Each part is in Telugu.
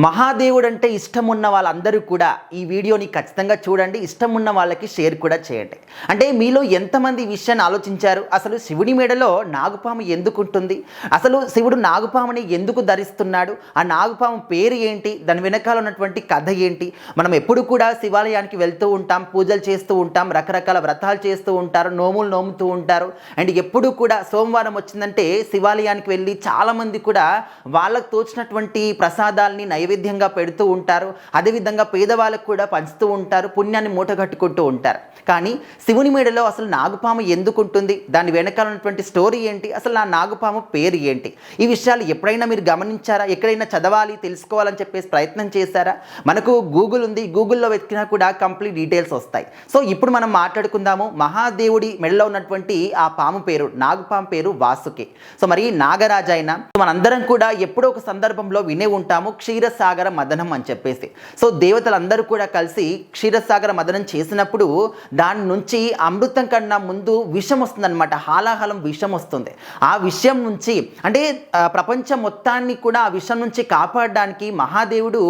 మహాదేవుడు అంటే ఇష్టం ఉన్న వాళ్ళందరూ కూడా ఈ వీడియోని ఖచ్చితంగా చూడండి. ఇష్టం ఉన్న వాళ్ళకి షేర్ కూడా చేయండి. అంటే మీలో ఎంతమంది ఈ విషయాన్ని ఆలోచించారు? అసలు శివుడి మెడలో నాగుపాము ఎందుకు ఉంటుంది? అసలు శివుడు నాగుపాముని ఎందుకు ధరిస్తున్నాడు? ఆ నాగుపాము పేరు ఏంటి? దాని వెనకాల ఉన్నటువంటి కథ ఏంటి? మనం ఎప్పుడు కూడా శివాలయానికి వెళ్తూ ఉంటాం, పూజలు చేస్తూ ఉంటాం, రకరకాల వ్రతాలు చేస్తూ ఉంటారు, నోములు నోముతూ ఉంటారు. అండ్ ఎప్పుడు కూడా సోమవారం వచ్చిందంటే శివాలయానికి వెళ్ళి చాలామంది కూడా వాళ్ళకు తోచినటువంటి ప్రసాదాల్ని నైవేద్యంగా పెడుతూ ఉంటారు. అదేవిధంగా పేదవాళ్ళకు కూడా పంచుతూ ఉంటారు, పుణ్యాన్ని మూటగట్టుకుంటూ ఉంటారు. కానీ శివుని మెడలో అసలు నాగుపాము ఎందుకు ఉంటుంది? దాని వెనకాల ఉన్నటువంటి స్టోరీ ఏంటి? అసలు ఆ నాగుపాము పేరు ఏంటి? ఈ విషయాలు ఎప్పుడైనా మీరు గమనించారా? ఎక్కడైనా చదవాలి, తెలుసుకోవాలని చెప్పేసి ప్రయత్నం చేశారా? మనకు గూగుల్ ఉంది, గూగుల్లో వెతికినా కూడా కంప్లీట్ డీటెయిల్స్ వస్తాయి. సో ఇప్పుడు మనం మాట్లాడుకుందాము మహాదేవుడి మెడలో ఉన్నటువంటి ఆ పాము పేరు, నాగుపాము పేరు వాసుకి. సో మరి నాగరాజు అయినా మనందరం కూడా ఎప్పుడో ఒక సందర్భంలో వినే ఉంటాము క్షీరసాగర మదనం అని చెప్పేసి. సో దేవతలందరూ కూడా కలిసి క్షీరసాగర మదనం చేసినప్పుడు దాని నుంచి అమృతం కన్నా ముందు విషం వస్తుందన్నమాట. హాలాహలం విషం వస్తుంది. ఆ విషయం నుంచి అంటే ప్రపంచం మొత్తాన్ని కూడా ఆ విషం నుంచి కాపాడడానికి మహాదేవుడు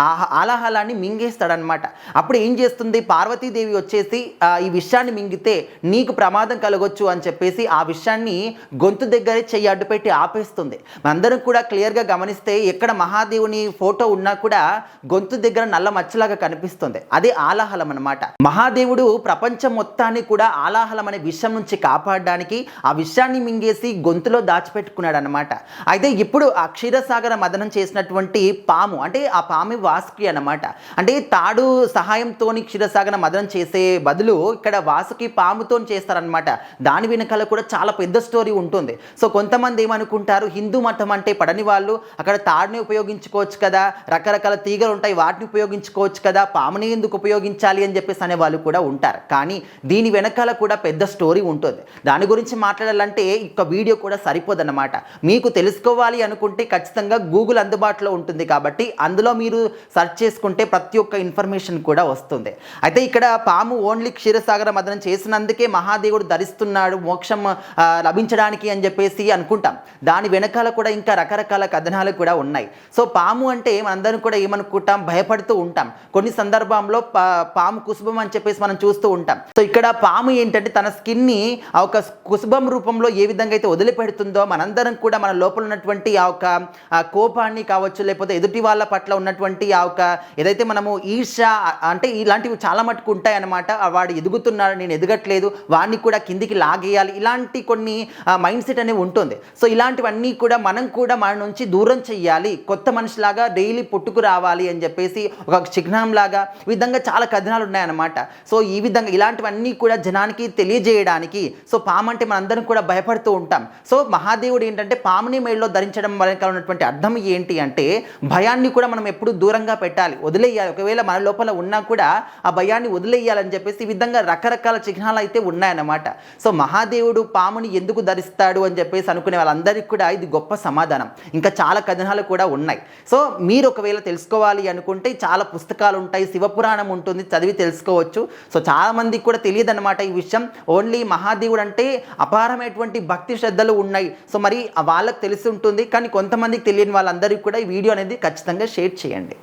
ఆ హాలాహలాన్ని మింగేస్తాడనమాట. అప్పుడు ఏం చేస్తుంది? పార్వతీదేవి వచ్చేసి ఈ విషయాన్ని మింగితే నీకు ప్రమాదం కలగొచ్చు అని చెప్పేసి ఆ విషయాన్ని గొంతు దగ్గరే చెయ్యి అడ్డుపెట్టి ఆపేస్తుంది. మనందరం కూడా క్లియర్గా గమనిస్తే ఎక్కడ మహాదేవుని ఫోటో ఉన్నా కూడా గొంతు దగ్గర నల్ల మచ్చలాగా కనిపిస్తుంది. అదే ఆలాహలం అనమాట. మహాదేవుడు ప్రపంచం మొత్తాన్ని కూడా ఆలాహలం అనే విషయం నుంచి కాపాడడానికి ఆ విషయాన్ని మింగేసి గొంతులో దాచిపెట్టుకున్నాడు అనమాట. అయితే ఇప్పుడు ఆ క్షీరసాగర మదనం చేసినటువంటి పాము అంటే ఆ పాము వాసుకి అనమాట. అంటే తాడు సహాయంతో క్షీరసాగర మదనం చేసే బదులు ఇక్కడ వాసుకి పాముతో చేస్తారనమాట. దాని వెనకాల కూడా చాలా పెద్ద స్టోరీ ఉంటుంది. సో కొంతమంది ఏమనుకుంటారు, హిందూ మతం అంటే పడని వాళ్ళు అక్కడ తాడుని ఉపయోగించుకోవచ్చు కదా, రకరకాల తీగలు ఉంటాయి వాటిని ఉపయోగించుకోవచ్చు కదా, పాముని ఎందుకు ఉపయోగించాలి అని చెప్పేసి అనే వాళ్ళు కూడా ఉంటారు. కానీ దీని వెనకాల కూడా పెద్ద స్టోరీ ఉంటుంది. దాని గురించి మాట్లాడాలంటే ఇక వీడియో కూడా సరిపోదన్నమాట. మీకు తెలుసుకోవాలి అనుకుంటే ఖచ్చితంగా గూగుల్ అందుబాటులో ఉంటుంది కాబట్టి అందులో మీరు సెర్చ్ చేసుకుంటే ప్రతి ఒక్క ఇన్ఫర్మేషన్ కూడా వస్తుంది. అయితే ఇక్కడ పాము ఓన్లీ క్షీరసాగర మదనం చేసినందుకే మహాదేవుడు ధరిస్తున్నాడు మోక్షం లభించడానికి అని చెప్పేసి అనుకుంటాం. దాని వెనకాల కూడా ఇంకా రకరకాల కథనాలు కూడా ఉన్నాయి. సో పాము అంటే మనందరం కూడా ఏమనుకుంటాం, భయపడుతూ ఉంటాం. కొన్ని సందర్భంలో పాము కుసుబం అని చెప్పేసి మనం చూస్తూ ఉంటాం. సో ఇక్కడ పాము ఏంటంటే తన స్కిన్ని ఆ ఒక కుసుబం రూపంలో ఏ విధంగా అయితే వదిలిపెడుతుందో మనందరం కూడా మన లోపల ఉన్నటువంటి ఆ ఒక కోపాన్ని కావచ్చు, లేకపోతే ఎదుటి వాళ్ళ పట్ల ఉన్నటువంటి ఆ ఒక ఏదైతే మనము ఈర్ష అంటే ఇలాంటివి చాలా మటుకు ఉంటాయి అన్నమాట. వాడు ఎదుగుతున్నాడు, నేను ఎదగట్లేదు, వాడిని కూడా కిందికి లాగేయాలి, ఇలాంటి కొన్ని మైండ్ సెట్ అనేవి ఉంటుంది. సో ఇలాంటివన్నీ కూడా మనం కూడా మన నుంచి దూరం చెయ్యాలి, కొత్త మనిషిలాగా డైలీ పుట్టుకు రావాలి అని చెప్పేసి ఒక చిహ్నంలాగా ఈ విధంగా చాలా కథనాలు ఉన్నాయన్నమాట. సో ఈ విధంగా ఇలాంటివన్నీ కూడా జనానికి తెలియజేయడానికి సో పాము అంటే మనందరం కూడా భయపడుతూ ఉంటాం. సో మహాదేవుడు ఏంటంటే పాముని మెడలో ధరించడం వెనకాల ఉన్నటువంటి అర్థం ఏంటి అంటే భయాన్ని కూడా మనం ఎప్పుడు దూరంగా పెట్టాలి, వదిలేయాలి. ఒకవేళ మన లోపల ఉన్నా కూడా ఆ భయాన్ని వదిలేయాలని చెప్పేసి ఈ విధంగా రకరకాల చిహ్నాలు అయితే ఉన్నాయన్నమాట. సో మహాదేవుడు పాముని ఎందుకు ధరిస్తాడు అని చెప్పేసి అనుకునే వాళ్ళందరికీ కూడా ఇది గొప్ప సమాధానం. ఇంకా చాలా కథనాలు కూడా ఉన్నాయి. సో మీరు ఒకవేళ తెలుసుకోవాలి అనుకుంటే చాలా పుస్తకాలు ఉంటాయి, శివపురాణం ఉంటుంది, చదివి తెలుసుకోవచ్చు. సో చాలామందికి కూడా తెలియదు అనమాట ఈ విషయం. ఓన్లీ మహాదేవుడు అంటే అపారమైనటువంటి భక్తి శ్రద్ధలు ఉన్నాయి. సో మరి వాళ్ళకి తెలిసి ఉంటుంది, కానీ కొంతమందికి తెలియని వాళ్ళందరికీ కూడా ఈ వీడియో అనేది ఖచ్చితంగా షేర్ చేయండి.